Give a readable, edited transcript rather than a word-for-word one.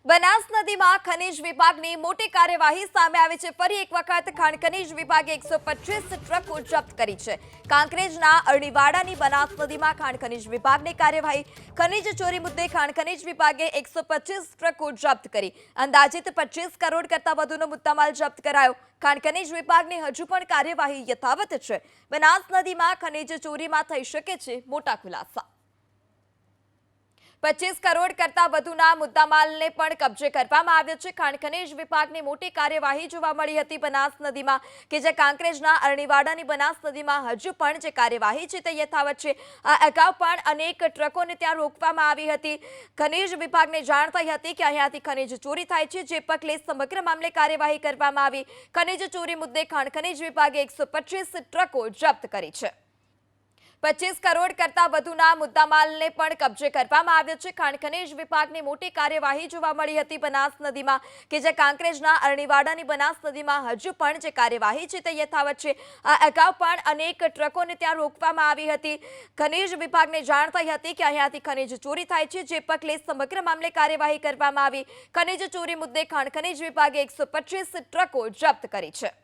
બનાસ નદીમાં ખનીજ વિભાગની મોટી કાર્યવાહી સામે આવી છે। ફરી એક વખત ખાણ ખનીજ વિભાગે 125 ટ્રકો જપ્ત કરી છે। કાંકરેજના અરણીવાડાની બનાસ નદીમાં ખાણ ખનીજ વિભાગની કાર્યવાહી। ખનીજ ચોરી મુદ્દે ખાણ ખનીજ વિભાગે 125 ટ્રકો જપ્ત કરી। અંદાજિત 25 કરોડ કરતા વધુનો મુદ્દામાલ જપ્ત કરાયો। ખાણ ખનીજ વિભાગની હજુ પણ કાર્યવાહી યથાવત છે। બનાસ નદીમાં ખનીજ ચોરીમાં થઈ શકે છે મોટા ખુલાસા। 25 કરોડ કરતા વધુના મુદ્દામાલને પણ કબજે કરવામાં આવ્યો છે। ખાણ ખનીજ વિભાગની મોટી કાર્યવાહી જોવા મળી હતી બનાસ નદીમાં કે જે કાંકરેજના અરણીવાડાની બનાસ નદીમાં હજુ પણ જે કાર્યવાહી છે તે યથાવત છે। આ અગાઉ પણ અનેક ટ્રકોને ત્યાં રોકવામાં આવી હતી। ખનીજ વિભાગને જાણ થઈ હતી કે અહીંયાથી ખનીજ ચોરી થાય છે, જે પગલે સમગ્ર મામલે કાર્યવાહી કરવામાં આવી। ખનીજ ચોરી મુદ્દે ખાણ ખનીજ વિભાગે 125 ટ્રકો જપ્ત કરી છે। 25 કરોડ કરતા વધુના મુદ્દામાલને પણ કબજે કરવામાં આવ્યો છે। ખાણ ખનીજ વિભાગની મોટી કાર્યવાહી જોવા મળી હતી બનાસ નદીમાં કે જે કાંકરેજના અરણીવાડાની બનાસ નદીમાં હજુ પણ જે કાર્યવાહી છે તે યથાવત છે। આ અગાઉ પણ અનેક ટ્રકોને ત્યાં રોકવામાં આવી હતી। ખનીજ વિભાગને જાણ થઈ હતી કે અહીંયાથી ખનીજ ચોરી થાય છે, જે પગલે સમગ્ર મામલે કાર્યવાહી કરવામાં આવી। ખનીજ ચોરી મુદ્દે ખાણ ખનીજ વિભાગે 125 ટ્રકો જપ્ત કરી છે।